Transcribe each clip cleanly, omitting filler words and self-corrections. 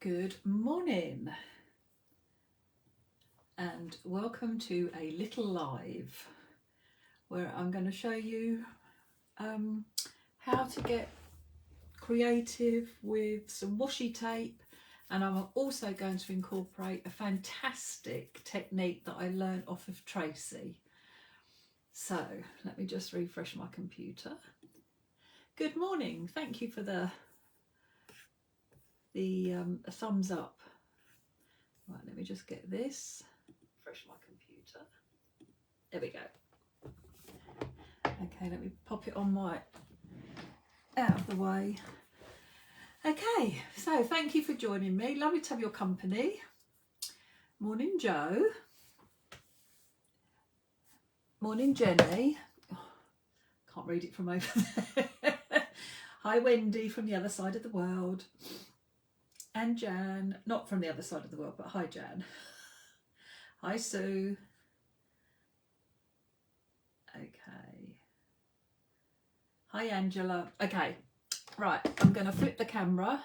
Good morning and welcome to a little live where I'm going to show you how to get creative with some washi tape, and I'm also going to incorporate a fantastic technique that I learned off of Tracy. So let me just refresh my computer. Good morning, thank you for the thumbs up. Right, let me just get this, refresh my computer. There we go. Okay, let me pop it on my, out of the way. Okay, so thank you for joining me. Lovely to have your company. Morning, Joe. Morning, Jenny. Oh, can't read it from over there. Hi, Wendy from the other side of the world. And Jan, not from the other side of the world, but hi, Jan. Hi, Sue. Okay. Hi, Angela. Okay, right, I'm going to flip the camera.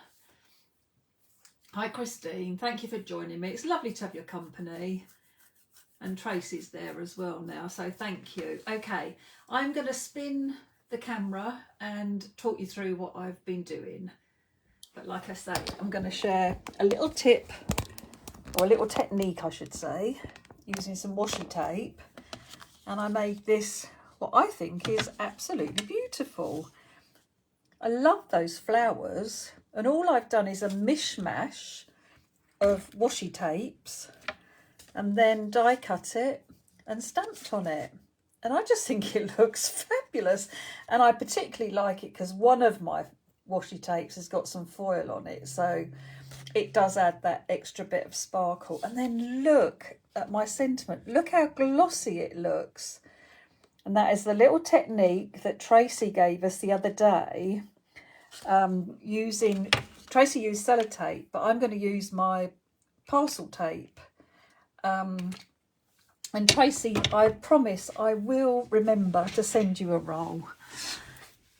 Hi, Christine. Thank you for joining me. It's lovely to have your company. And Tracy's there as well now, so thank you. Okay, I'm going to spin the camera and talk you through what I've been doing. But like I say, I'm going to share a little tip, or a little technique I should say, using some washi tape. And I made this, what I think is absolutely beautiful. I love those flowers, and all I've done is a mishmash of washi tapes and then die cut it and stamped on it. And I just think it looks fabulous. And I particularly like it because one of my washi tapes has got some foil on it, so it does add that extra bit of sparkle. And then look at my sentiment, look how glossy it looks. And that is the little technique that Tracy gave us the other day, Tracy used sellotape, but I'm going to use my Parcel tape. And Tracy, I promise I will remember to send you a roll.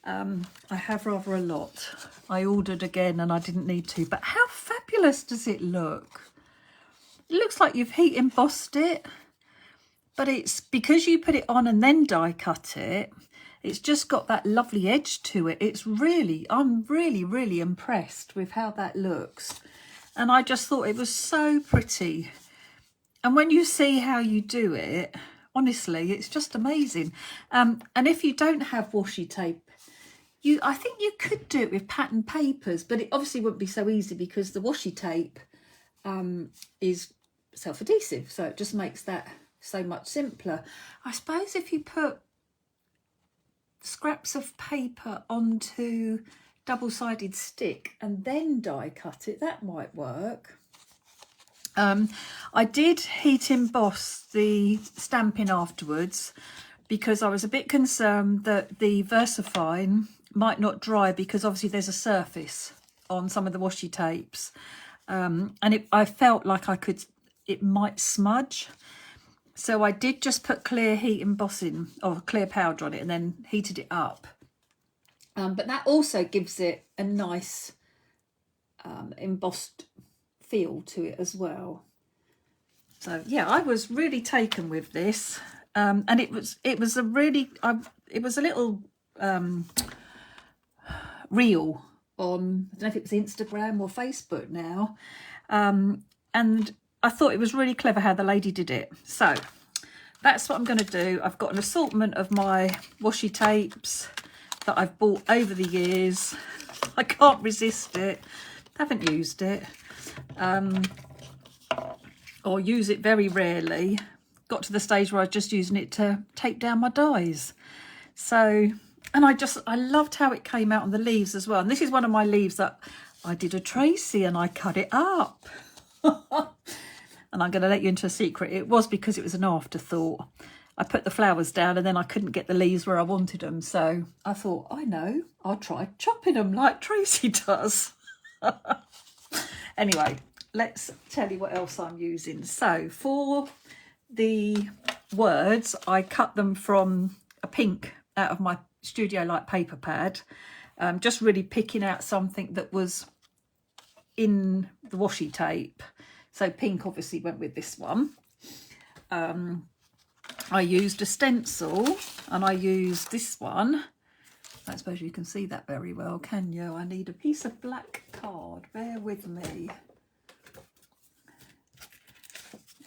I have rather a lot. I ordered again and I didn't need to, but how fabulous does it look? It looks like you've heat embossed it, but it's because you put it on and then die cut it, it's just got that lovely edge to it. It's really, I'm really impressed with how that looks. And I just thought it was so pretty. And when you see how you do it, honestly, it's just amazing. And if you don't have washi tape, I think you could do it with pattern papers, but it obviously wouldn't be so easy because the washi tape is self-adhesive, so it just makes that so much simpler. I suppose if you put scraps of paper onto double-sided stick and then die cut it, that might work. I did heat emboss the stamping afterwards because I was a bit concerned that the VersaFine might not dry because obviously there's a surface on some of the washi tapes, and I felt like it might smudge. So I did just put clear heat embossing or clear powder on it and then heated it up. But that also gives it a nice embossed feel to it as well. So yeah, I was really taken with this, and it was a little reel on, I don't know if it was Instagram or Facebook now, and I thought it was really clever how the lady did it. So that's what I'm going to do. I've got an assortment of my washi tapes that I've bought over the years. I can't resist it. Haven't used it, or use it very rarely. Got to the stage where I was just using it to tape down my dies. So, and I loved how it came out on the leaves as well. And this is one of my leaves that I did a Tracy and I cut it up. And I'm going to let you into a secret. It was because it was an afterthought. I put the flowers down and then I couldn't get the leaves where I wanted them. So I thought, I know, I'll try chopping them like Tracy does. Anyway, let's tell you what else I'm using. So for the words, I cut them from a pink out of my Studio Light paper pad, just really picking out something that was in the washi tape. So pink obviously went with this one. I used a stencil and I used this one. I suppose you can see that very well, can you? I need a piece of black card, bear with me.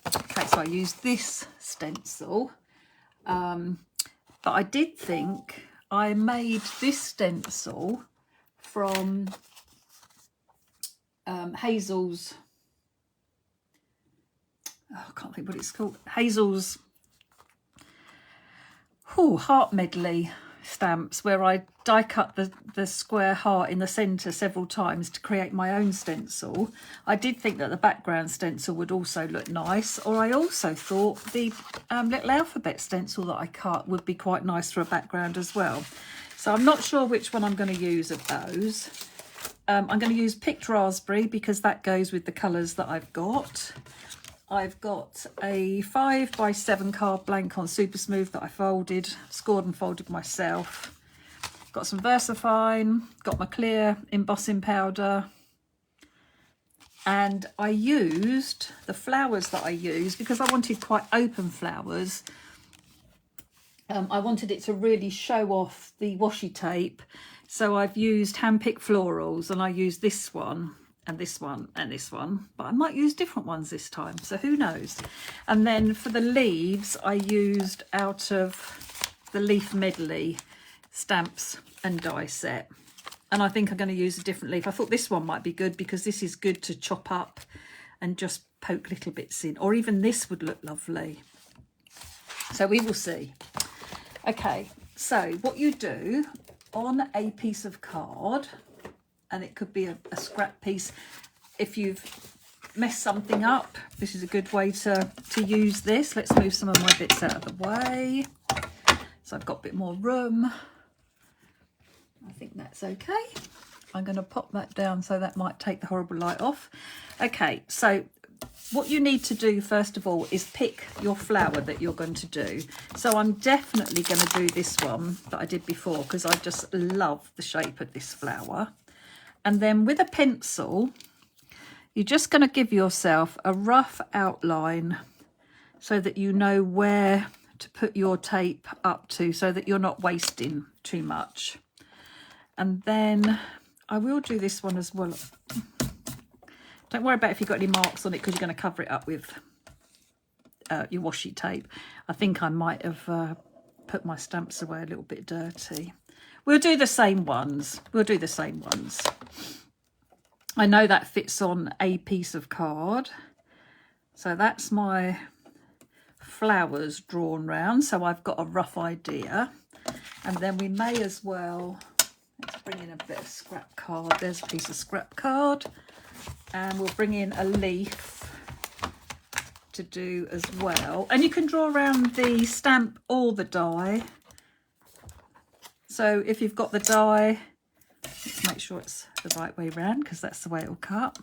Okay, so I used this stencil, but I did think I made this stencil from Hazel's, I can't think what it's called, Hazel's heart medley stamps, where I die cut the square heart in the centre several times to create my own stencil. I did think that the background stencil would also look nice, or I also thought the little alphabet stencil that I cut would be quite nice for a background as well. So I'm not sure which one I'm going to use of those. I'm going to use picked raspberry because that goes with the colours that I've got. I've got a 5x7 card blank on Super Smooth that I folded, scored and folded myself. Got some VersaFine, got my clear embossing powder. And I used the flowers that I used because I wanted quite open flowers. I wanted it to really show off the washi tape. So I've used hand-picked florals, and I used this one and this one and this one, but I might use different ones this time, so who knows. And then for the leaves, I used out of the leaf medley stamps and die set, and I think I'm going to use a different leaf. I thought this one might be good because this is good to chop up and just poke little bits in, or even this would look lovely, so we will see. Okay, so what you do on a piece of card, and it could be a scrap piece. If you've messed something up, this is a good way to use this. Let's move some of my bits out of the way. So I've got a bit more room. I think that's okay. I'm going to pop that down so that might take the horrible light off. Okay, so what you need to do first of all is pick your flower that you're going to do. So I'm definitely going to do this one that I did before because I just love the shape of this flower. And then with a pencil, you're just going to give yourself a rough outline so that you know where to put your tape up to, so that you're not wasting too much. And then I will do this one as well. Don't worry about if you've got any marks on it because you're going to cover it up with your washi tape. I think I might have put my stamps away a little bit dirty. We'll do the same ones. We'll do the same ones. I know that fits on a piece of card. So that's my flowers drawn round. So I've got a rough idea. And then we may as well, let's bring in a bit of scrap card. There's a piece of scrap card. And we'll bring in a leaf to do as well. And you can draw around the stamp or the die. So if you've got the die, let's make sure it's the right way round because that's the way it will cut.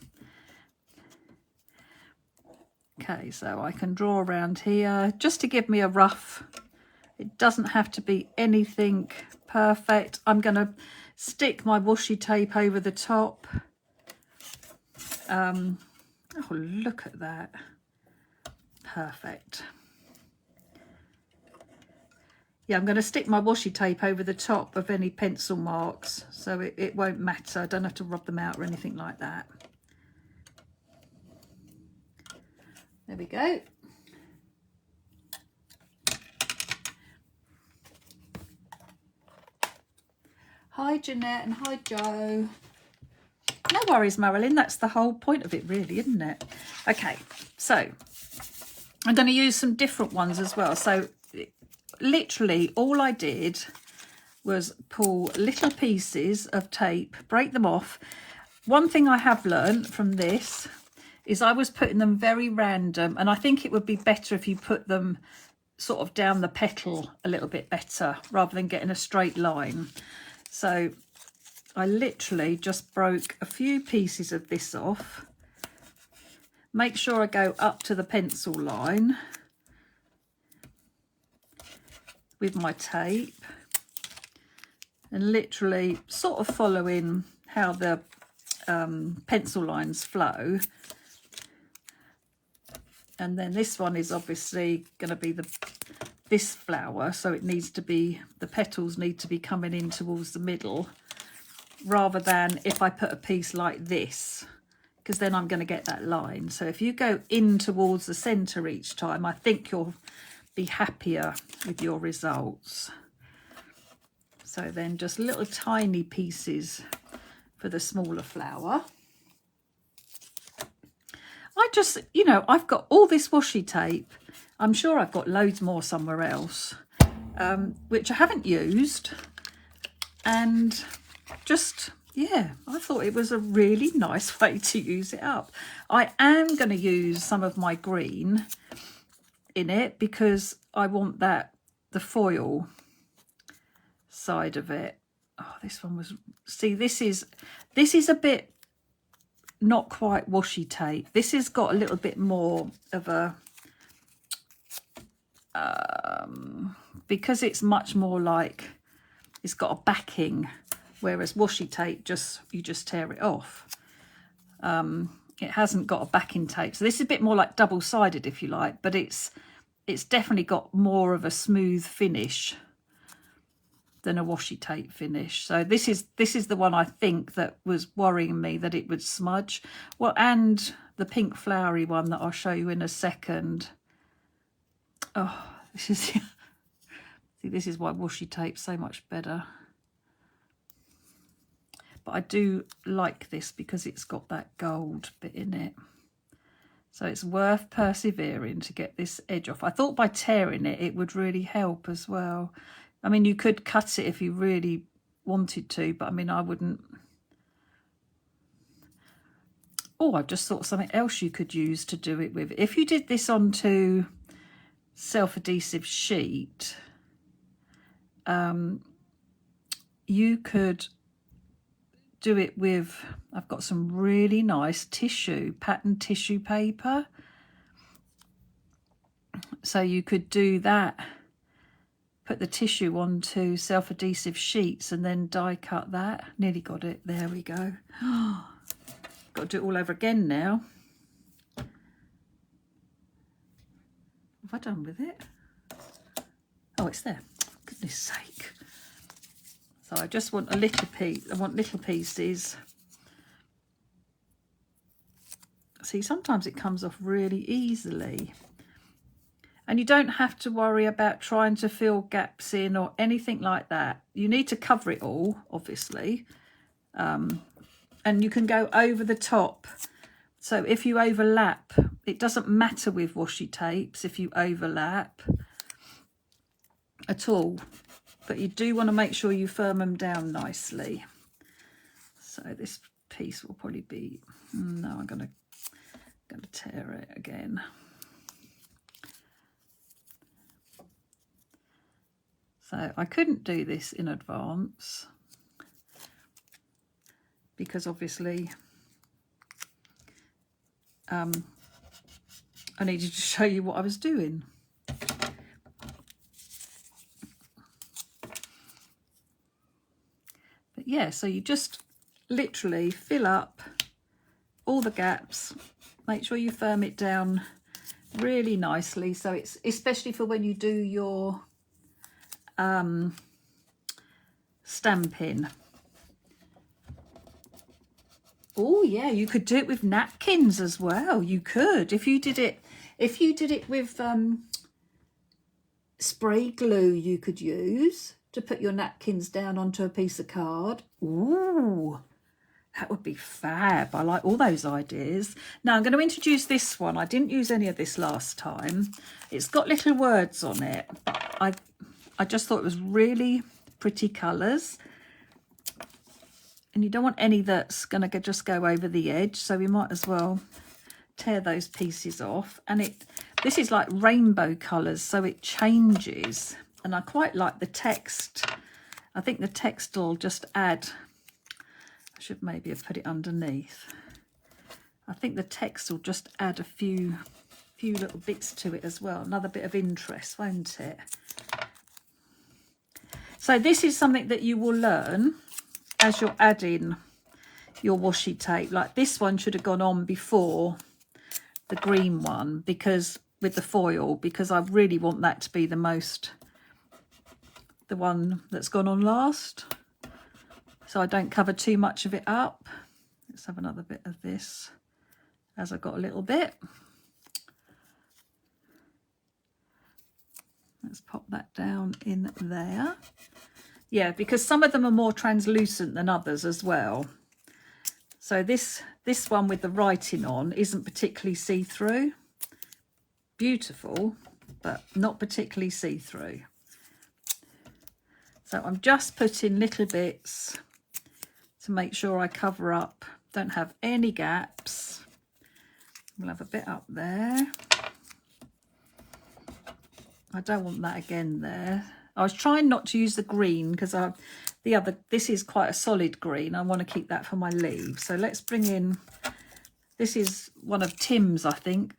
Okay, so I can draw around here just to give me a rough. It doesn't have to be anything perfect. I'm going to stick my washi tape over the top. Oh, look at that. Perfect. Yeah, I'm going to stick my washi tape over the top of any pencil marks so it won't matter. I don't have to rub them out or anything like that. There we go. Hi Jeanette and hi Joe. No worries, Marilyn. That's the whole point of it really, isn't it? Okay, so I'm going to use some different ones as well. So literally all I did was pull little pieces of tape, break them off. One thing I have learned from this is I was putting them very random, and I think it would be better if you put them sort of down the petal a little bit better rather than getting a straight line. So I literally just broke a few pieces of this off. Make sure I go up to the pencil line with my tape and literally sort of following how the pencil lines flow. And then this one is obviously going to be this flower, so it needs to be, the petals need to be coming in towards the middle, rather than if I put a piece like this, because then I'm going to get that line. So if you go in towards the centre each time, I think you'll be happier with your results. So then just little tiny pieces for the smaller flower. I just, you know, I've got all this washi tape. I'm sure I've got loads more somewhere else, which I haven't used. And just, yeah, I thought it was a really nice way to use it up. I am going to use some of my green in it because I want the foil side of it. Oh, this one was, see, this is a bit not quite washi tape. This has got a little bit more of a because it's much more like it's got a backing, whereas washi tape you just tear it off. It hasn't got a backing tape, so this is a bit more like double-sided, if you like, but it's definitely got more of a smooth finish than a washi tape finish. So this is the one I think that was worrying me that it would smudge. Well, and the pink flowery one that I'll show you in a second. Oh, this is see, this is why washi tape's so much better. But I do like this because it's got that gold bit in it. So it's worth persevering to get this edge off. I thought by tearing it, it would really help as well. I mean, you could cut it if you really wanted to, but I mean, I wouldn't. Oh, I've just thought something else you could use to do it with. If you did this onto self-adhesive sheet, you could do it with, I've got some really nice tissue, pattern tissue paper. So you could do that. Put the tissue onto self-adhesive sheets and then die cut that. Nearly got it. There we go. Got to do it all over again now. Have I done with it? Oh, it's there. For goodness sake. So I just want a little piece. I want little pieces. See, sometimes it comes off really easily. And you don't have to worry about trying to fill gaps in or anything like that. You need to cover it all, obviously. And you can go over the top. So if you overlap, it doesn't matter with washi tapes if you overlap at all. But you do want to make sure you firm them down nicely. So this piece will probably be... No, I'm going to tear it again. So I couldn't do this in advance because obviously I needed to show you what I was doing. But yeah, so you just literally fill up all the gaps, make sure you firm it down really nicely. So it's especially for when you do your stamping. Oh yeah, you could do it with napkins as well. You could if you did it with spray glue. You could use to put your napkins down onto a piece of card. Ooh, that would be fab. I like all those ideas. Now I'm going to introduce this one. I didn't use any of this last time. It's got little words on it. I just thought it was really pretty colours. And you don't want any that's going to just go over the edge. So we might as well tear those pieces off. And this is like rainbow colours, so it changes. And I quite like the text. I think the text will just add... I should maybe have put it underneath. I think the text will just add a few little bits to it as well. Another bit of interest, won't it? So this is something that you will learn as you're adding your washi tape. Like this one should have gone on before the green one, because with the foil, because I really want that to be the one that's gone on last, so I don't cover too much of it up. Let's have another bit of this, as I got a little bit. Let's pop that down in there. Yeah, because some of them are more translucent than others as well. So this one with the writing on isn't particularly see-through. Beautiful, but not particularly see-through. So I'm just putting little bits to make sure I cover up, don't have any gaps. We'll have a bit up there. I don't want that again there. I was trying not to use the green because this is quite a solid green. I want to keep that for my leaves. So let's bring in, this is one of Tim's, I think,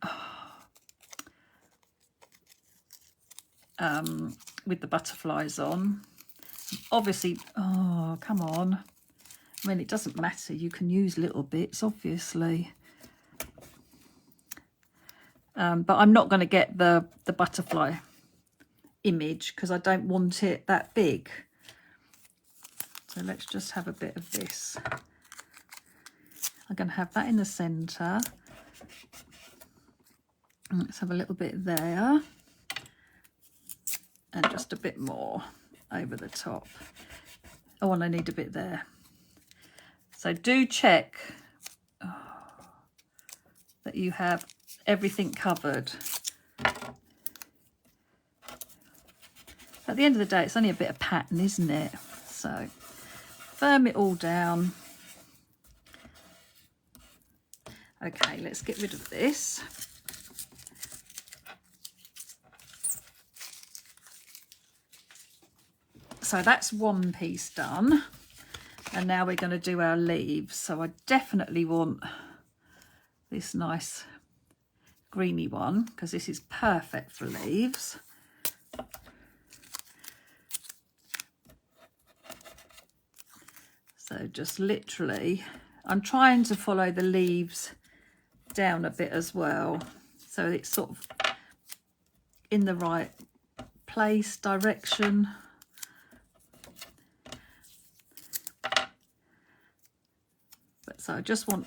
with the butterflies on. Obviously, oh, come on. I mean, it doesn't matter. You can use little bits, obviously. But I'm not going to get the butterfly image because I don't want it that big. So let's just have a bit of this. I'm going to have that in the centre. Let's have a little bit there. And just a bit more over the top. Oh, and I need a bit there. So do check that you have everything covered. At the end of the day, it's only a bit of pattern, isn't it? So firm it all down. Okay, let's get rid of this. So that's one piece done. And now we're going to do our leaves. So I definitely want this nice greeny one because this is perfect for leaves. So just literally, I'm trying to follow the leaves down a bit as well. So it's sort of in the right place, direction. But so I just want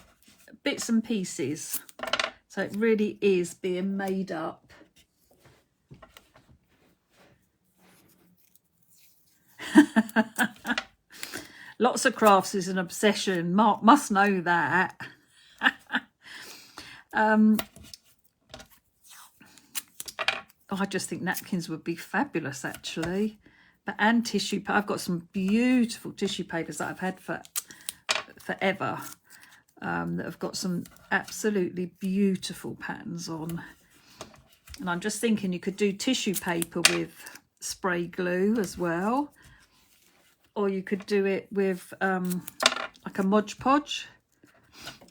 bits and pieces. So it really is being made up. Lots of crafts is an obsession. Mark must know that. Oh, I just think napkins would be fabulous, actually. But and tissue. I've got some beautiful tissue papers that I've had for forever. That have got some absolutely beautiful patterns on. And I'm just thinking you could do tissue paper with spray glue as well. Or you could do it with like a Mod Podge.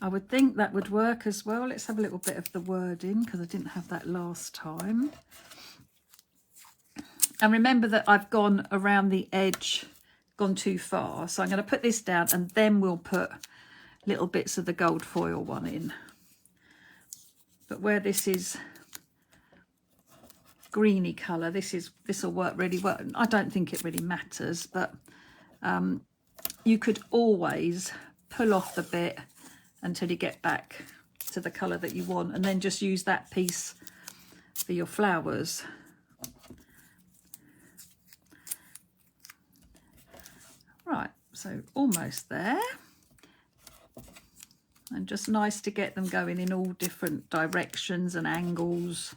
I would think that would work as well. Let's have a little bit of the wording because I didn't have that last time. And remember that I've gone around the edge, gone too far. So I'm going to put this down and then we'll put little bits of the gold foil one in. But where this is greeny colour, this will work really well. I don't think it really matters, but you could always pull off the bit until you get back to the colour that you want, and then just use that piece for your flowers. Right, so almost there. And just nice to get them going in all different directions and angles.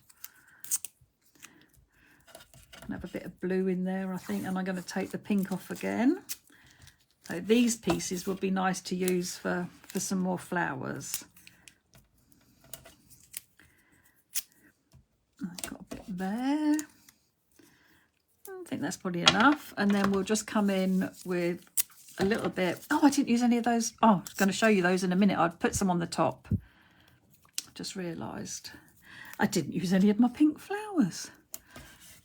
And have a bit of blue in there, I think, and I'm going to take the pink off again. So these pieces would be nice to use for some more flowers. I've got a bit there. I think that's probably enough. And then we'll just come in with a little bit. Oh, I didn't use any of those. Oh, I was going to show you those in a minute. I'd put some on the top. Just realised I didn't use any of my pink flowers.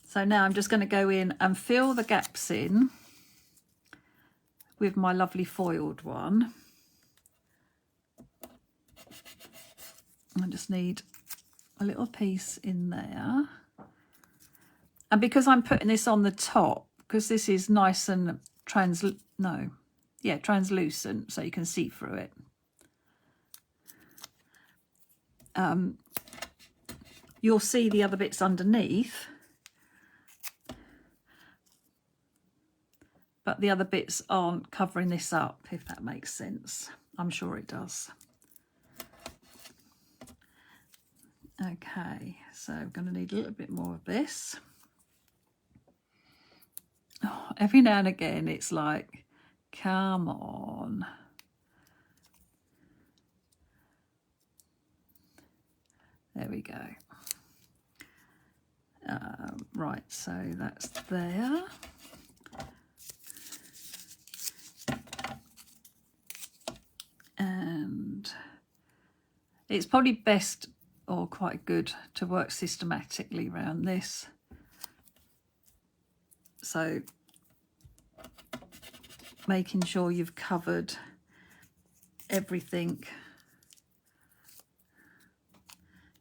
So now I'm just going to go in and fill the gaps in with my lovely foiled one. I just need a little piece in there. And because I'm putting this on the top, because this is nice and translucent, so you can see through it. You'll see the other bits underneath, but the other bits aren't covering this up, if that makes sense. I'm sure it does. Okay, so I'm going to need a little bit more of this. Oh, every now and again it's like, come on. There we go. Right, so that's there. And it's probably best or quite good to work systematically around this. So making sure you've covered everything,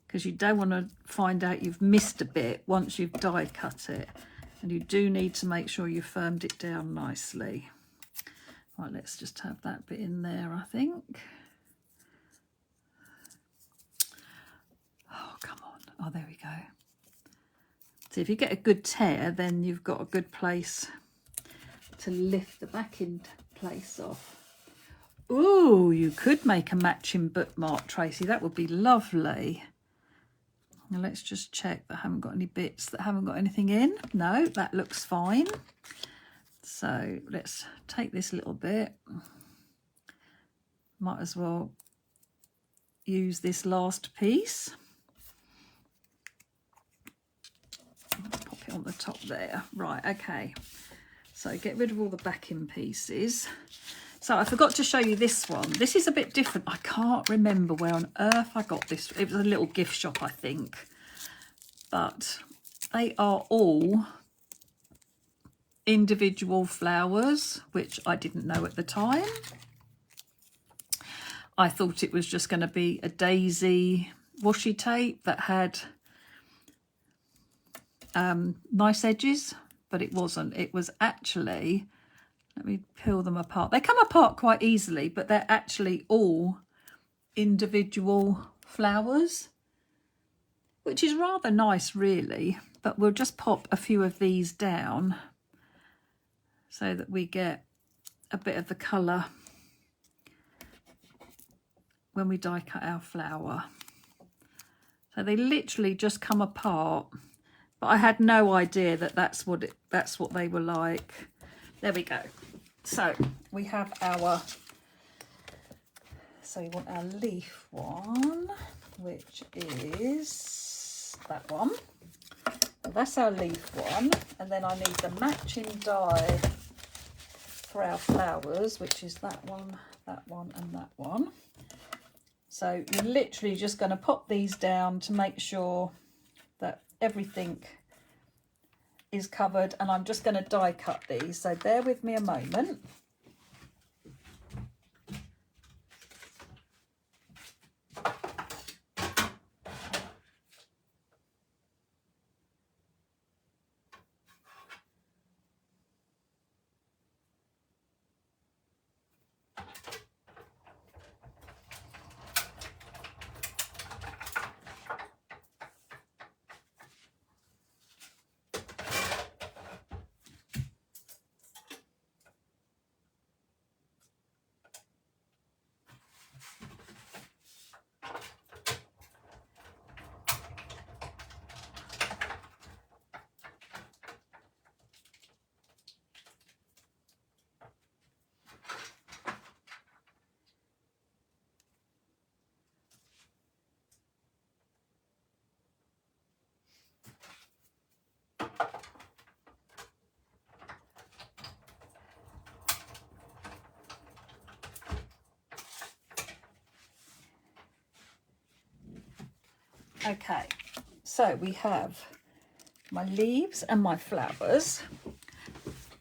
because you don't want to find out you've missed a bit once you've die cut it, and you do need to make sure you firmed it down nicely. Right, let's just have that bit in there, I think. Oh, come on. Oh, there we go. So if you get a good tear, then you've got a good place to lift the backing place off. Ooh, you could make a matching bookmark, Tracy. That would be lovely. Now let's just check that I haven't got any bits that haven't got anything in. No, that looks fine. So let's take this little bit. Might as well use this last piece. Pop it on the top there. Right, okay. So get rid of all the backing pieces. So I forgot to show you this one. This is a bit different. I can't remember where on earth I got this. It was a little gift shop, I think. But they are all individual flowers, which I didn't know at the time. I thought it was just going to be a daisy washi tape that had nice edges, but it wasn't. It was actually, let me peel them apart. They come apart quite easily, but they're actually all individual flowers, which is rather nice really. But we'll just pop a few of these down so that we get a bit of the colour when we die cut our flower. So they literally just come apart, but I had no idea that that's what they were like. There we go. So we have our, so you want our leaf one, which is that one. So that's our leaf one, and then I need the matching die for our flowers, which is that one, and that one. So you're literally just going to pop these down to make sure that everything is covered, and I'm just going to die cut these, so bear with me a moment. Okay, so we have my leaves and my flowers,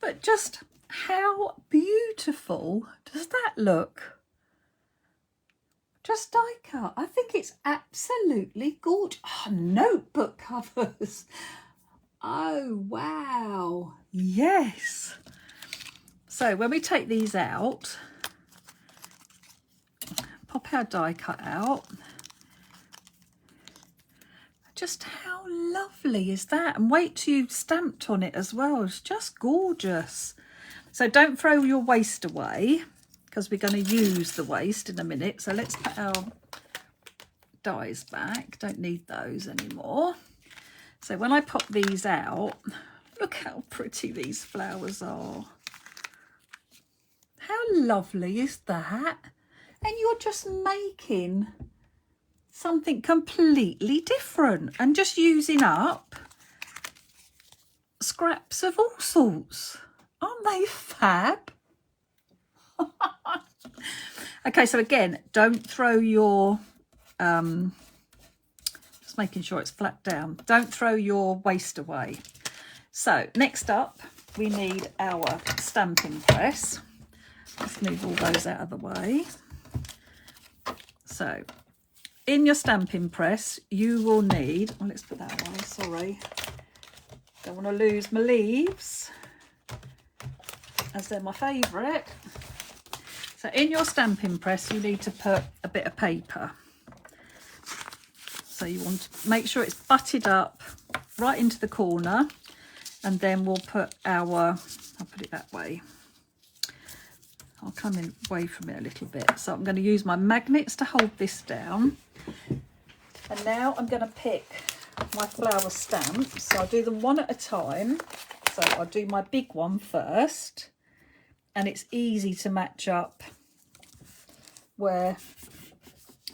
but just how beautiful does that look? just die cut. I think it's absolutely gorgeous. Oh, notebook covers. Oh, wow. Yes. So when we take these out, pop our die cut out. Just how lovely is that? And wait till you've stamped on it as well. It's just gorgeous. So don't throw your waste away, because we're going to use the waste in a minute. So let's put our dies back. Don't need those anymore. So when I pop these out, look how pretty these flowers are. How lovely is that? And you're just making something completely different and just using up scraps of all sorts. Aren't they fab? Okay, so again, don't throw your just making sure it's flat down. Don't throw your waste away. So next up, we need our stamping press. Let's move all those out of the way. So in your stamping press, you will need, well, let's put that away, sorry. Don't want to lose my leaves, as they're my favourite. So in your stamping press, you need to put a bit of paper. So you want to make sure it's butted up right into the corner, and then we'll put our, I'll put it that way. I'll come in away from it a little bit. So I'm going to use my magnets to hold this down. And now I'm going to pick my flower stamps. So I'll do them one at a time. So I'll do my big one first. And it's easy to match up where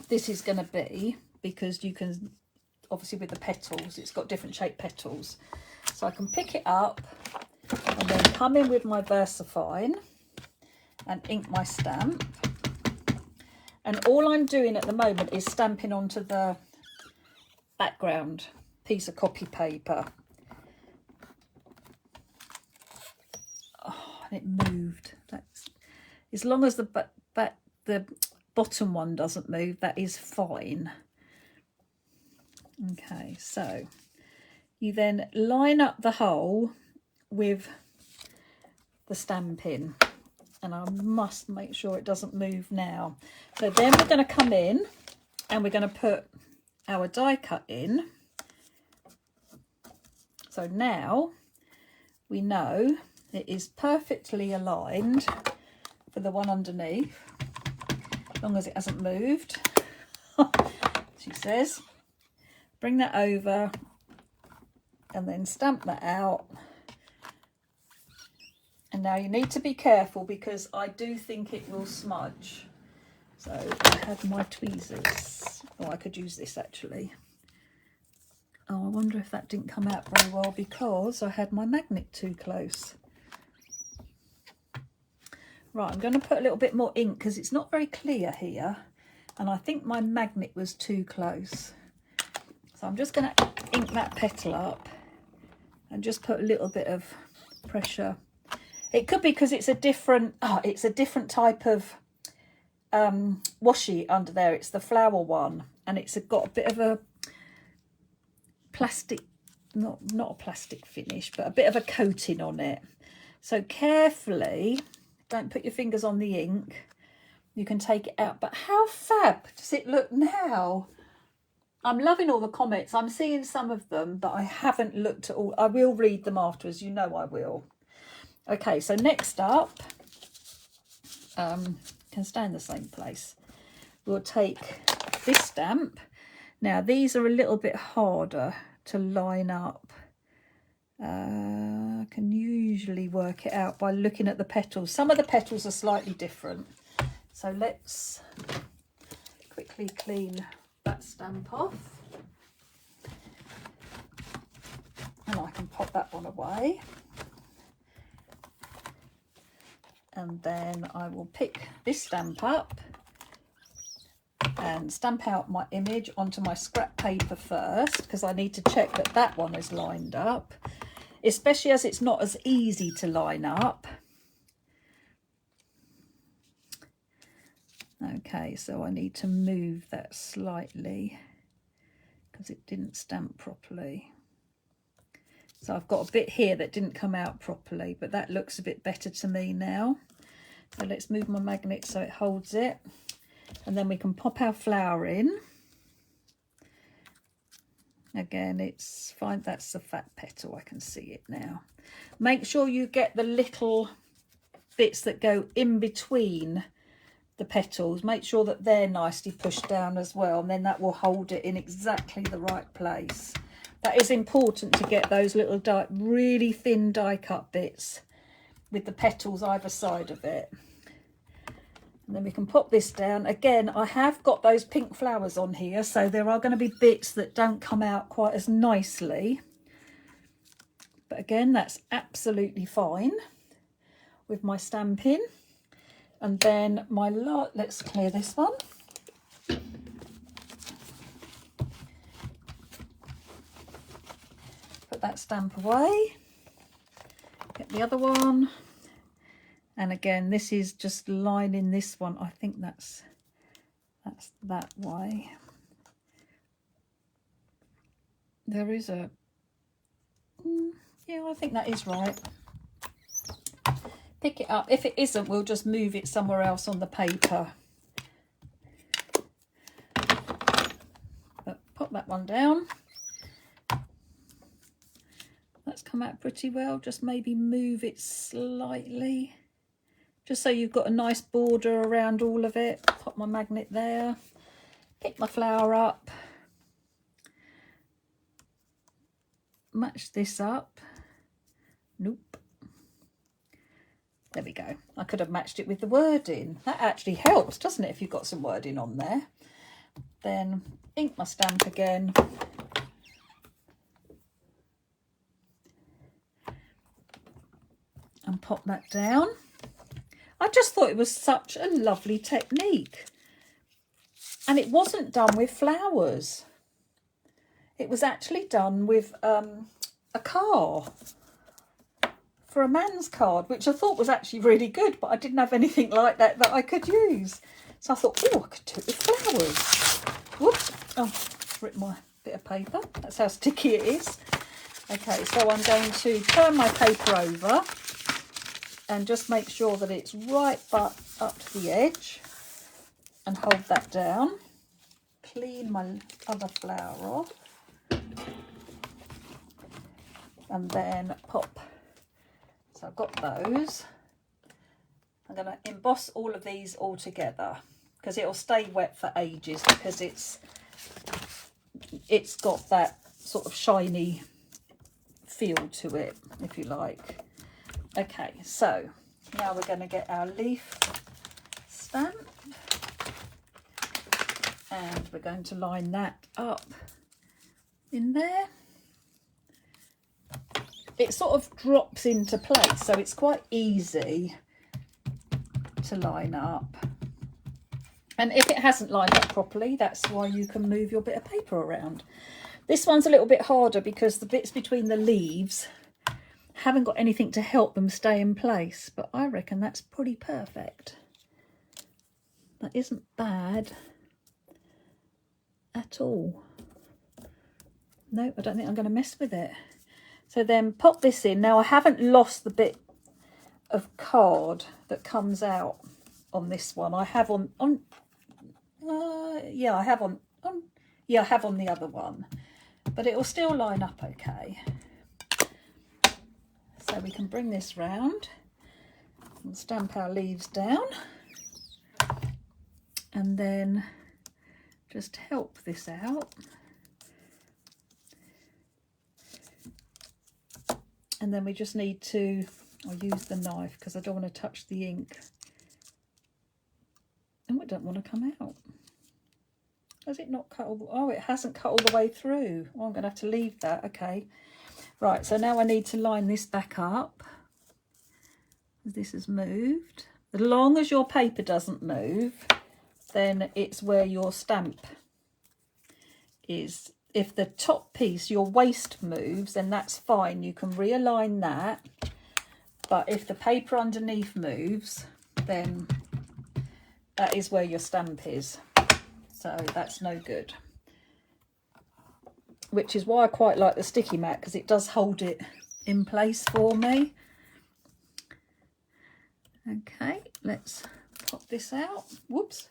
this is going to be, because you can, obviously with the petals, it's got different shaped petals. So I can pick it up and then come in with my VersaFine and ink my stamp. And all I'm doing at the moment is stamping onto the background piece of copy paper. Oh, and it moved. That's, as long as the bottom one doesn't move, that is fine. Okay, so you then line up the hole with the stamping. And I must make sure it doesn't move now. So then we're going to come in and we're going to put our die cut in. So now we know it is perfectly aligned for the one underneath, as long as it hasn't moved. She says, bring that over and then stamp that out. And now you need to be careful, because I do think it will smudge. So I had my tweezers. Oh, I could use this actually. Oh, I wonder if that didn't come out very well because I had my magnet too close. Right, I'm going to put a little bit more ink because it's not very clear here. And I think my magnet was too close. So I'm just going to ink that petal up and just put a little bit of pressure. It could be because it's a different, it's a different type of washi under there. It's the flower one, and it's got a bit of a plastic, not a plastic finish, but a bit of a coating on it. So carefully, don't put your fingers on the ink. You can take it out. But how fab does it look now? I'm loving all the comments. I'm seeing some of them, but I haven't looked at all. I will read them afterwards. You know I will. Okay, so next up, can stay in the same place. We'll take this stamp. Now, these are a little bit harder to line up. I can usually work it out by looking at the petals. Some of the petals are slightly different. So let's quickly clean that stamp off. And I can pop that one away. And then I will pick this stamp up and stamp out my image onto my scrap paper first, because I need to check that that one is lined up, especially as it's not as easy to line up. Okay, so I need to move that slightly because it didn't stamp properly. So I've got a bit here that didn't come out properly, but that looks a bit better to me now. So let's move my magnet so it holds it. And then we can pop our flower in. Again, it's fine. That's the fat petal. I can see it now. Make sure you get the little bits that go in between the petals. Make sure that they're nicely pushed down as well, and then that will hold it in exactly the right place. That is important to get those little really thin die cut bits with the petals either side of it. And then we can pop this down. Again, I have got those pink flowers on here, so there are going to be bits that don't come out quite as nicely. But again, that's absolutely fine with my stamping. And then my let's clear this one. Put that stamp away. Get the other one. And again, this is just lining this one. I think that's that way. There is a, yeah, I think that is right. Pick it up. If it isn't, we'll just move it somewhere else on the paper. But pop that one down. That's come out pretty well. Just maybe move it slightly, just so you've got a nice border around all of it. Pop my magnet there. Pick my flower up. Match this up. Nope. There we go. I could have matched it with the wording. That actually helps, doesn't it, if you've got some wording on there. Then ink my stamp again. And pop that down. I just thought it was such a lovely technique. And it wasn't done with flowers. It was actually done with a car. For a man's card, which I thought was actually really good, but I didn't have anything like that I could use. So I thought, oh, I could do it with flowers. Whoops. Oh, ripped my bit of paper. That's how sticky it is. Okay, so I'm going to turn my paper over and just make sure that it's right up to the edge and hold that down. Clean my other flower off. And then pop. So I've got those. I'm going to emboss all of these all together because it'll stay wet for ages, because it's got that sort of shiny feel to it, if you like. Okay, so now we're going to get our leaf stamp and we're going to line that up in there. It sort of drops into place, so it's quite easy to line up. And if it hasn't lined up properly, that's why you can move your bit of paper around. This one's a little bit harder because the bits between the leaves haven't got anything to help them stay in place, but I reckon that's pretty perfect. That isn't bad at all. No, I don't think I'm going to mess with it. So then pop this in. Now I haven't lost the bit of card that comes out on this one. I have on I have on the other one, but it will still line up okay. So we can bring this round and stamp our leaves down and then just help this out. And then we just need to, I'll use the knife because I don't want to touch the ink. Oh, it don't want to come out. Has it not cut all the, oh, it hasn't cut all the way through. Oh, I'm going to have to leave that. Okay. Right, so now I need to line this back up. This has moved. As long as your paper doesn't move, then it's where your stamp is. If the top piece, your waist moves, then that's fine. You can realign that. But if the paper underneath moves, then that is where your stamp is. So that's no good. Which is why I quite like the sticky mat, because it does hold it in place for me. Okay, let's pop this out. Whoops.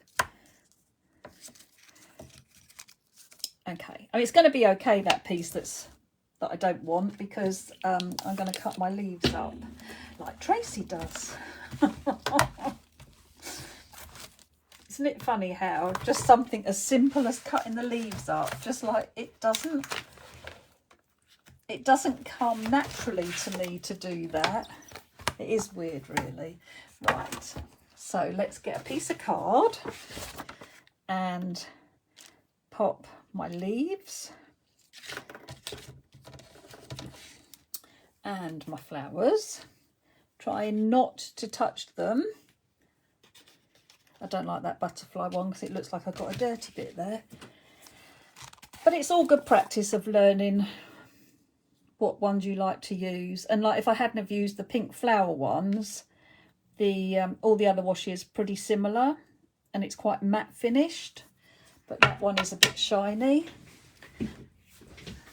Okay, I mean, it's going to be okay, that piece that I don't want, because I'm going to cut my leaves up like Tracy does. Isn't it funny how just something as simple as cutting the leaves up, just like it doesn't come naturally to me to do that. It is weird, really. Right, so let's get a piece of card and pop my leaves and my flowers. Try not to touch them. I don't like that butterfly one because it looks like I've got a dirty bit there. But it's all good practice of learning what ones you like to use. And like, if I hadn't have used the pink flower ones, all the other washi is pretty similar and it's quite matte finished, but that one is a bit shiny.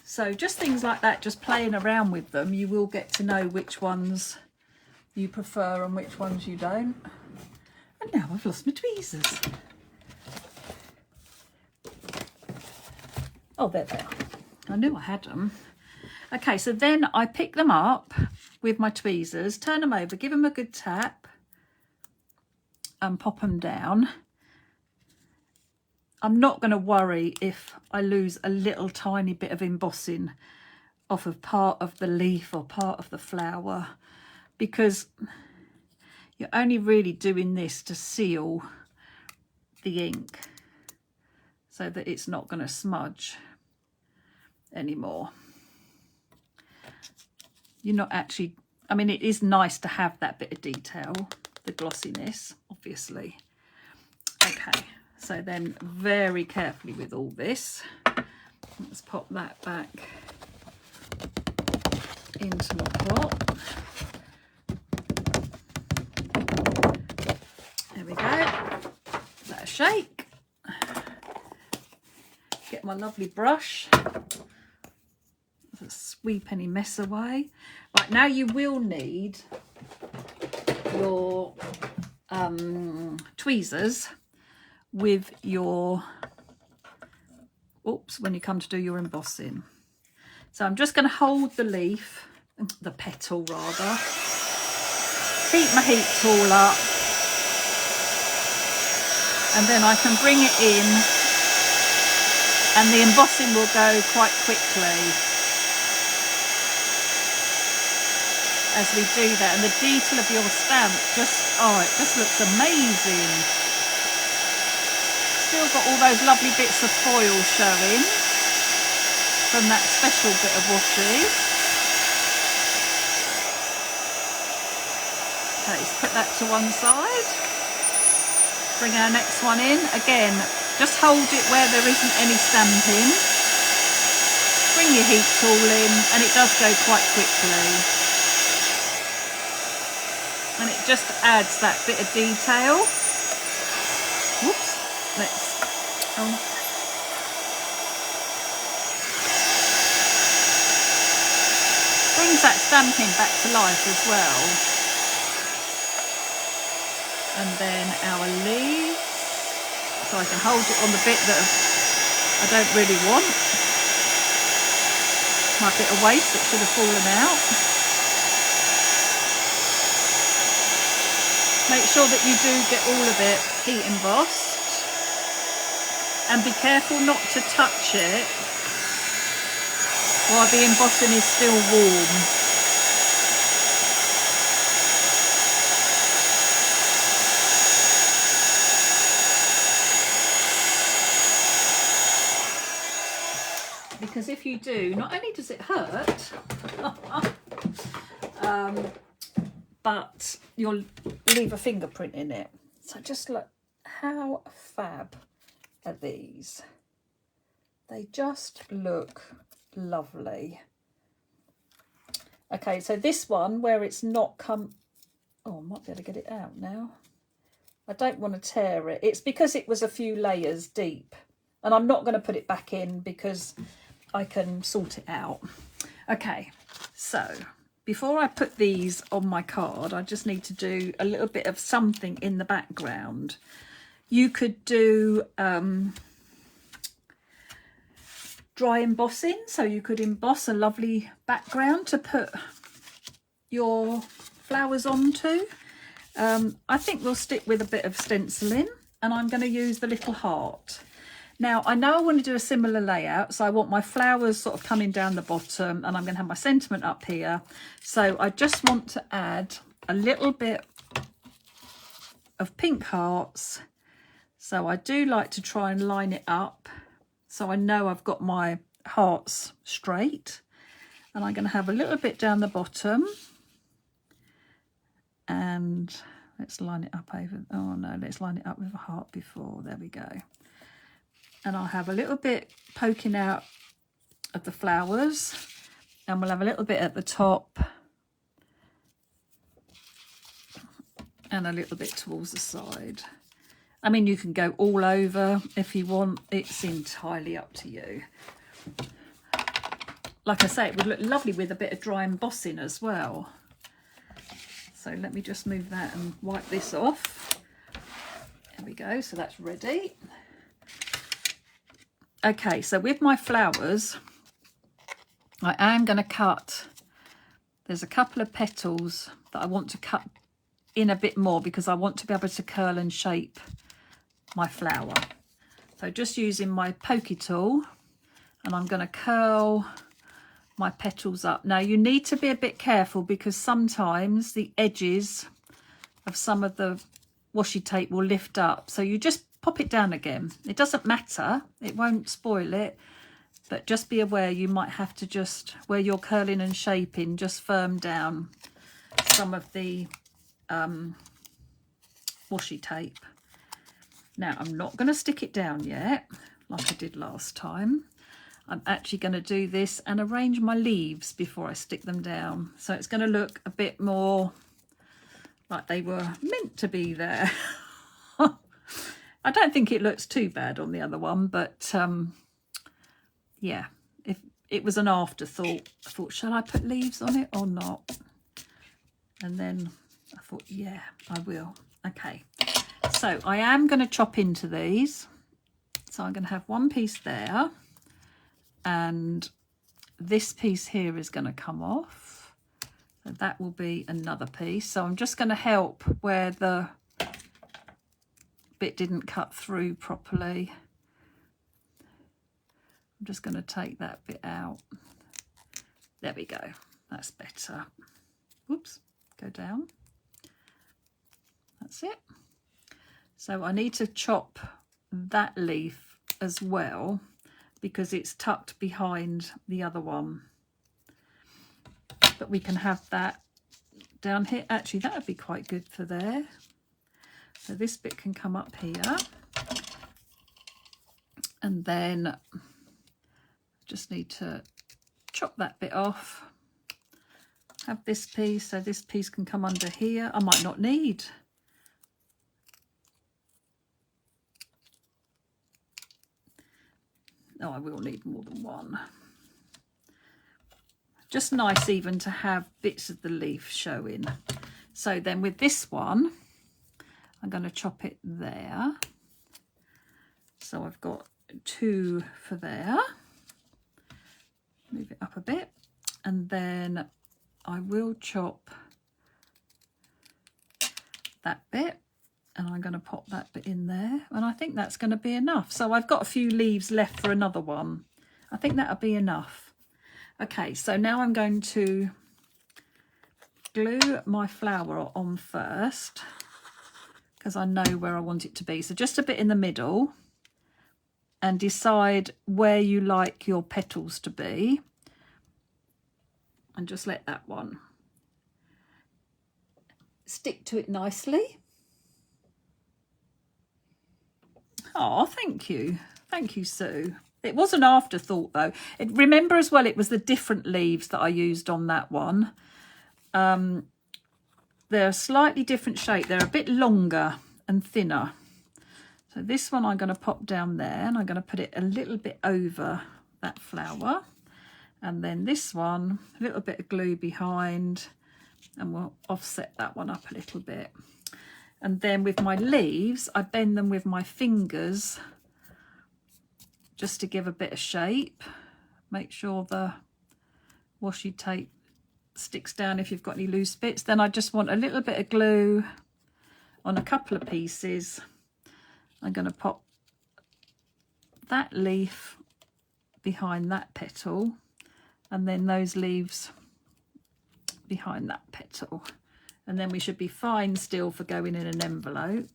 So just things like that, just playing around with them, you will get to know which ones you prefer and which ones you don't. And now I've lost my tweezers. Oh, there they are. I knew I had them. Okay, so then I pick them up with my tweezers, turn them over, give them a good tap and pop them down. I'm not going to worry if I lose a little tiny bit of embossing off of part of the leaf or part of the flower, because you're only really doing this to seal the ink so that it's not going to smudge anymore. You're not actually, I mean, it is nice to have that bit of detail, the glossiness, obviously. Okay, so then very carefully with all this, let's pop that back into my pot. There we go. Give that a shake. Get my lovely brush. Sweep any mess away. Right, now you will need your tweezers with your, oops, when you come to do your embossing. So I'm just going to hold the leaf, the petal rather, keep my heat tool up, and then I can bring it in and the embossing will go quite quickly as we do that. And the detail of your stamp just, oh, it just looks amazing. Still got all those lovely bits of foil showing from that special bit of washi. Okay, let's put that to one side. Bring our next one in. Again, just hold it where there isn't any stamping. Bring your heat tool in and it does go quite quickly. And it just adds that bit of detail. Whoops, let's, brings that stamping back to life as well. And then our leaves, so I can hold it on the bit that I don't really want. My bit of waste that should have fallen out. Make sure that you do get all of it heat embossed, and be careful not to touch it while the embossing is still warm. Because if you do, not only does it hurt, but you'll leave a fingerprint in it. So just look, how fab are these? They just look lovely. Okay, so this one where it's not come, oh, I might be able to get it out now. I don't want to tear it. It's because it was a few layers deep, and I'm not going to put it back in because I can sort it out. Okay, so before I put these on my card, I just need to do a little bit of something in the background. You could do dry embossing, so you could emboss a lovely background to put your flowers onto. I think we'll stick with a bit of stenciling, and I'm going to use the little heart. Now, I know I want to do a similar layout, so I want my flowers sort of coming down the bottom, and I'm going to have my sentiment up here. So I just want to add a little bit of pink hearts. So I do like to try and line it up so I know I've got my hearts straight. And I'm going to have a little bit down the bottom. And let's line it up over, oh no, let's line it up with a heart before. There we go. And I'll have a little bit poking out of the flowers, and we'll have a little bit at the top and a little bit towards the side. I mean, you can go all over if you want. It's entirely up to you. Like I say, it would look lovely with a bit of dry embossing as well. So let me just move that and wipe this off. There we go, so that's ready. Okay, so with my flowers, I am going to cut, there's a couple of petals that I want to cut in a bit more because I want to be able to curl and shape my flower. So just using my pokey tool, and I'm going to curl my petals up. Now you need to be a bit careful because sometimes the edges of some of the washi tape will lift up, so you just pop it down again. It doesn't matter, it won't spoil it, but just be aware you might have to just, where you're curling and shaping, just firm down some of the washi tape. Now I'm not going to stick it down yet like I did last time. I'm actually going to do this and arrange my leaves before I stick them down, so it's going to look a bit more like they were meant to be there. I don't think it looks too bad on the other one, but yeah, if it was an afterthought, I thought, shall I put leaves on it or not? And then I thought, yeah, I will. Okay, so I am going to chop into these. So I'm going to have one piece there, and this piece here is going to come off. So that will be another piece. So I'm just going to help where the bit didn't cut through properly. I'm just going to take that bit out. There we go. That's better. Whoops, go down. That's it. So I need to chop that leaf as well because it's tucked behind the other one. But we can have that down here. Actually, that would be quite good for there. So this bit can come up here, and then just need to chop that bit off. Have this piece, so this piece can come under here. I might not need. No, I will need more than one. Just nice even to have bits of the leaf showing. So then with this one, I'm going to chop it there. So I've got 2 for there. Move it up a bit. And then I will chop that bit. And I'm going to pop that bit in there. And I think that's going to be enough. So I've got a few leaves left for another one. I think that'll be enough. Okay, so now I'm going to glue my flower on first, because I know where I want it to be. So just a bit in the middle, and decide where you like your petals to be, and just let that one stick to it nicely. Oh, thank you. Thank you, Sue. It was an afterthought though. Remember as well, it was the different leaves that I used on that one. They're a slightly different shape. They're a bit longer and thinner. So this one I'm going to pop down there, and I'm going to put it a little bit over that flower. And then this one, a little bit of glue behind, and we'll offset that one up a little bit. And then with my leaves, I bend them with my fingers just to give a bit of shape. Make sure the washi tape sticks down if you've got any loose bits. Then I just want a little bit of glue on a couple of pieces. I'm going to pop that leaf behind that petal, and then those leaves behind that petal, and then we should be fine still for going in an envelope.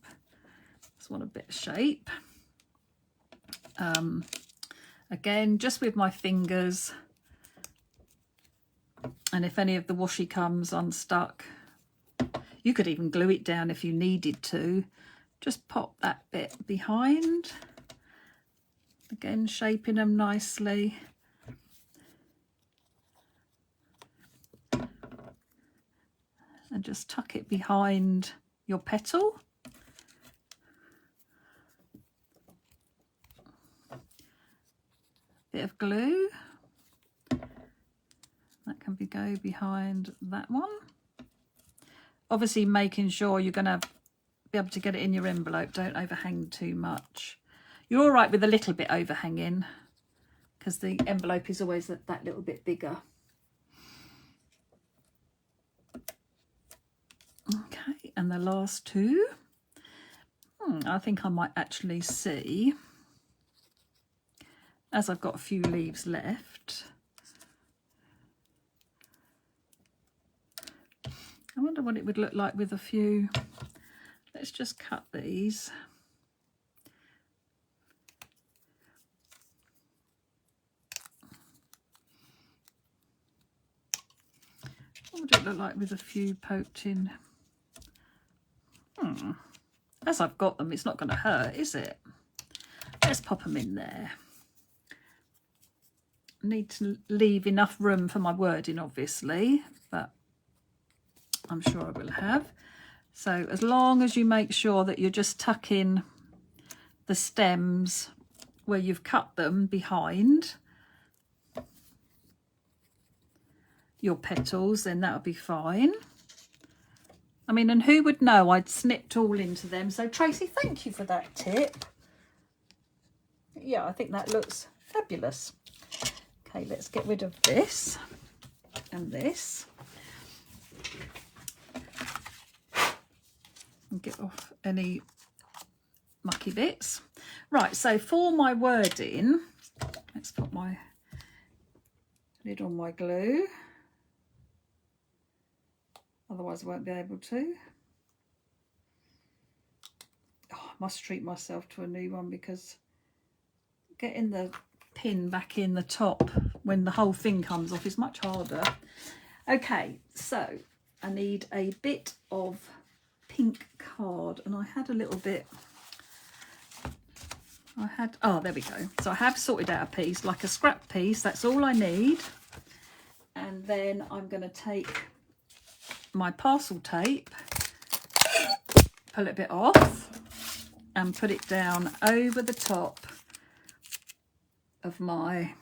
Just want a bit of shape. Again, just with my fingers, and if any of the washi comes unstuck, you could even glue it down if you needed to. Just pop that bit behind. Again, shaping them nicely. And just tuck it behind your petal. Bit of glue. That can go behind that one. Obviously making sure you're going to be able to get it in your envelope. Don't overhang too much. You're all right with a little bit overhanging, because the envelope is always that little bit bigger. Okay, and the last two. I think I might actually see, as I've got a few leaves left, I wonder what it would look like with a few. Let's just cut these. What would it look like with a few poked in? As I've got them, it's not going to hurt, is it? Let's pop them in there. I need to leave enough room for my wording, obviously, but I'm sure I will have. So as long as you make sure that you're just tucking the stems where you've cut them behind your petals, then that'll be fine. I mean, and who would know I'd snipped all into them. So Tracy, thank you for that tip. Yeah, I think that looks fabulous. Okay, let's get rid of this and this. And get off any mucky bits. Right, so for my wording, let's put my lid on my glue. Otherwise I won't be able to. Oh, I must treat myself to a new one, because getting the pin back in the top when the whole thing comes off is much harder. Okay, so I need a bit of pink card, and I had a little bit, oh, there we go. So I have sorted out a piece, like a scrap piece, that's all I need. And then I'm going to take my parcel tape, pull it a bit off, and put it down over the top of my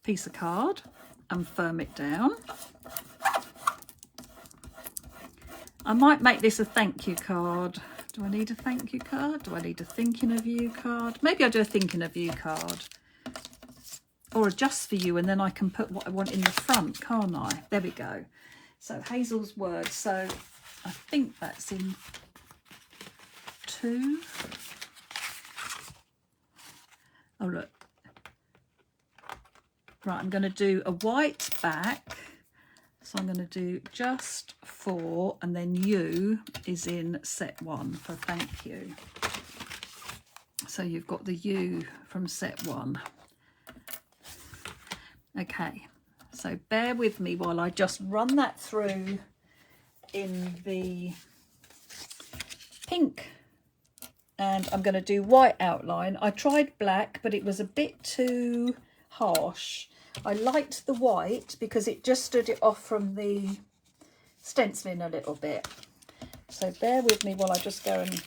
piece of card and firm it down. I might make this a thank you card. Do I need a thank you card? Do I need a thinking of you card? Maybe I'll do a thinking of you card. Or a just for you, and then I can put what I want in the front, can't I? There we go. So Hazel's word. So I think that's in 2. Oh, look. Right, I'm going to do a white back. So I'm going to do just for, and then you is in set 1 for thank you. So you've got the you from set 1. Okay, so bear with me while I just run that through in the pink, and I'm going to do white outline. I tried black, but it was a bit too harsh. I liked the white because it just stood it off from the stenciling a little bit. So bear with me while I just go and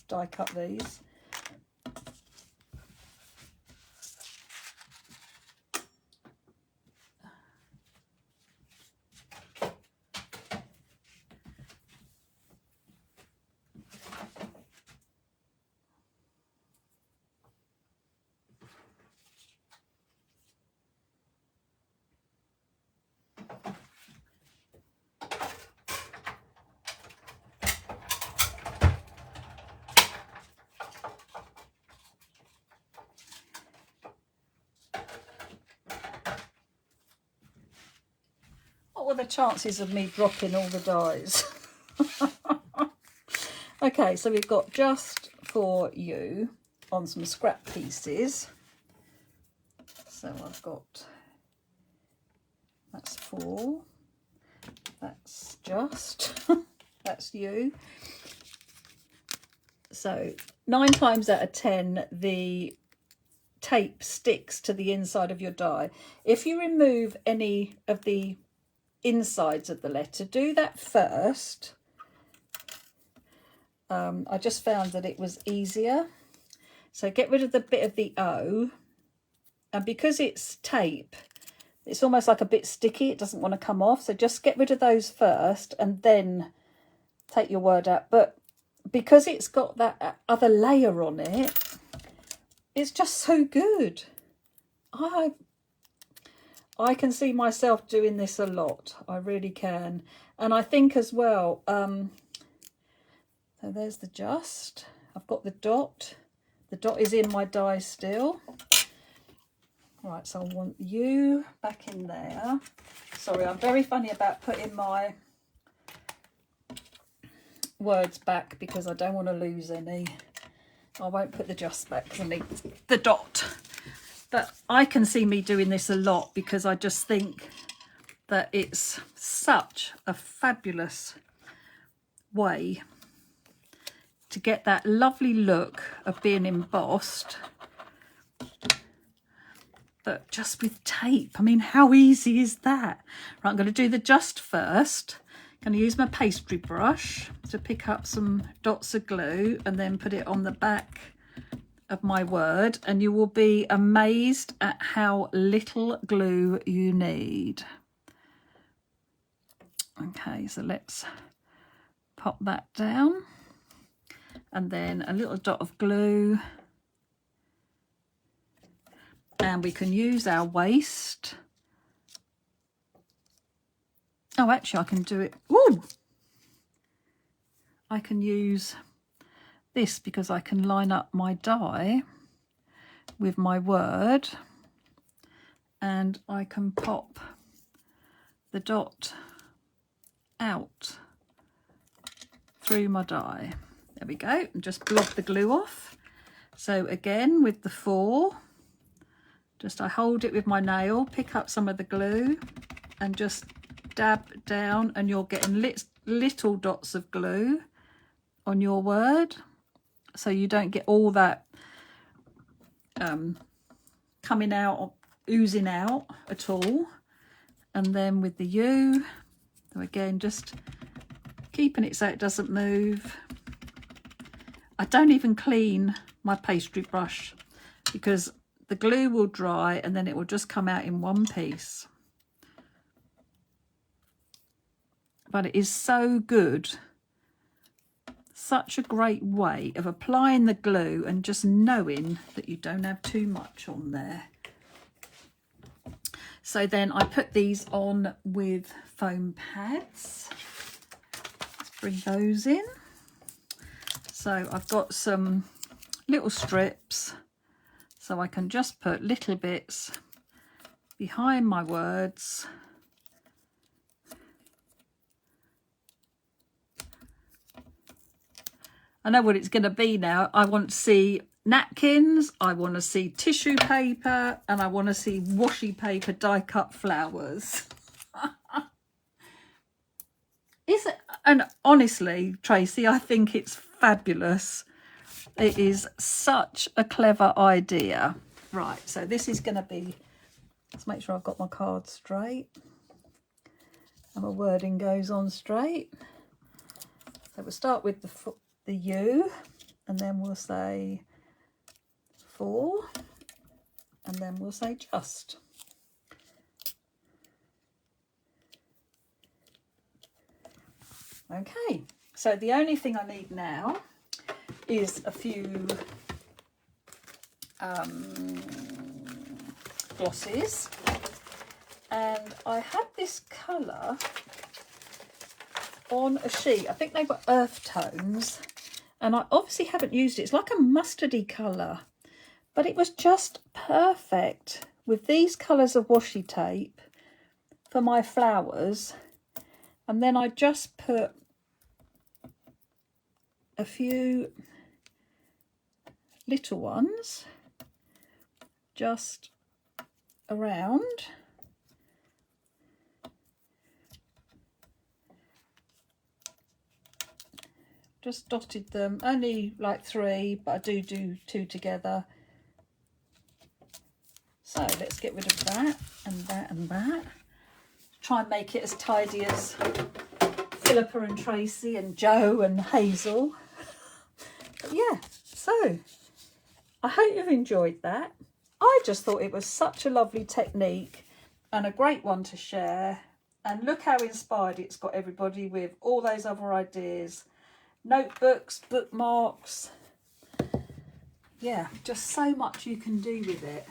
die cut these. What were the chances of me dropping all the dies? Okay, so we've got Just For You on some scrap pieces. So I've got, that's 4, that's Just, that's You. So 9 times out of 10, the tape sticks to the inside of your die. If you remove any of the insides of the letter, do that first. I just found that it was easier. So get rid of the bit of the O, and because it's tape, it's almost like a bit sticky, it doesn't want to come off, so just get rid of those first and then take your word out. But because it's got that other layer on it, it's just so good. I can see myself doing this a lot. I really can. And I think as well, so there's the Just. I've got the dot. The dot is in my die still. Right, so I want You back in there. Sorry, I'm very funny about putting my words back because I don't want to lose any. I won't put the Just back because I need the dot. But I can see me doing this a lot because I just think that it's such a fabulous way to get that lovely look of being embossed, but just with tape. I mean, how easy is that? Right, I'm going to do the Just first. I'm going to use my pastry brush to pick up some dots of glue and then put it on the back of my word, and you will be amazed at how little glue you need. Okay, so let's pop that down, and then a little dot of glue, and we can use our waste. Oh, actually I can do it. Ooh! I can use this because I can line up my die with my word, and I can pop the dot out through my die. There we go, and just blob the glue off. So again with the 4, just I hold it with my nail, pick up some of the glue and just dab down, and you're getting little dots of glue on your word, so you don't get all that coming out, oozing out at all. And then with the U, so again just keeping it so it doesn't move. I don't even clean my pastry brush because the glue will dry and then it will just come out in one piece. But it is so good. Such a great way of applying the glue and just knowing that you don't have too much on there. So then I put these on with foam pads. Let's bring those in. So I've got some little strips, so I can just put little bits behind my words. I know what it's going to be now. I want to see napkins, I want to see tissue paper, and I want to see washi paper die cut flowers. Is it? And honestly, Tracy, I think it's fabulous. It is such a clever idea. Right, so this is going to be, let's make sure I've got my card straight and my wording goes on straight. So we'll start with the U, and then we'll say for, and then we'll say just. Okay, so the only thing I need now is a few glosses, and I had this colour on a sheet. I think they were earth tones, and I obviously haven't used it. It's like a mustardy colour, but it was just perfect with these colours of washi tape for my flowers. And then I just put a few little ones just around. Just dotted them, only like 3, but I do 2 together. So let's get rid of that and that and that. Try and make it as tidy as Philippa and Tracy and Joe and Hazel. But yeah, so I hope you've enjoyed that. I just thought it was such a lovely technique and a great one to share. And look how inspired it's got everybody with all those other ideas. Notebooks, bookmarks. Yeah, just so much you can do with it.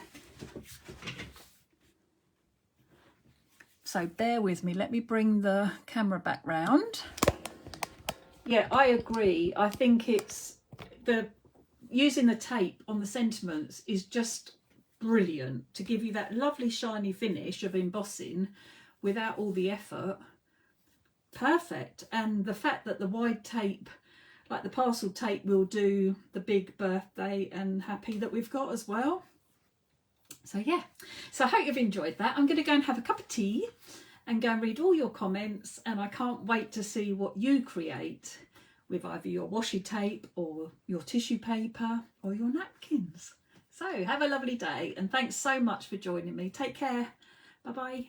So bear with me, let me bring the camera back round. Yeah, I agree. I think it's using the tape on the sentiments is just brilliant to give you that lovely shiny finish of embossing without all the effort. Perfect. And the fact that the wide tape, like the parcel tape, will do the big birthday and happy that we've got as well. So yeah, so I hope you've enjoyed that. I'm going to go and have a cup of tea and go and read all your comments, and I can't wait to see what you create with either your washi tape or your tissue paper or your napkins. So have a lovely day, and thanks so much for joining me. Take care. Bye bye.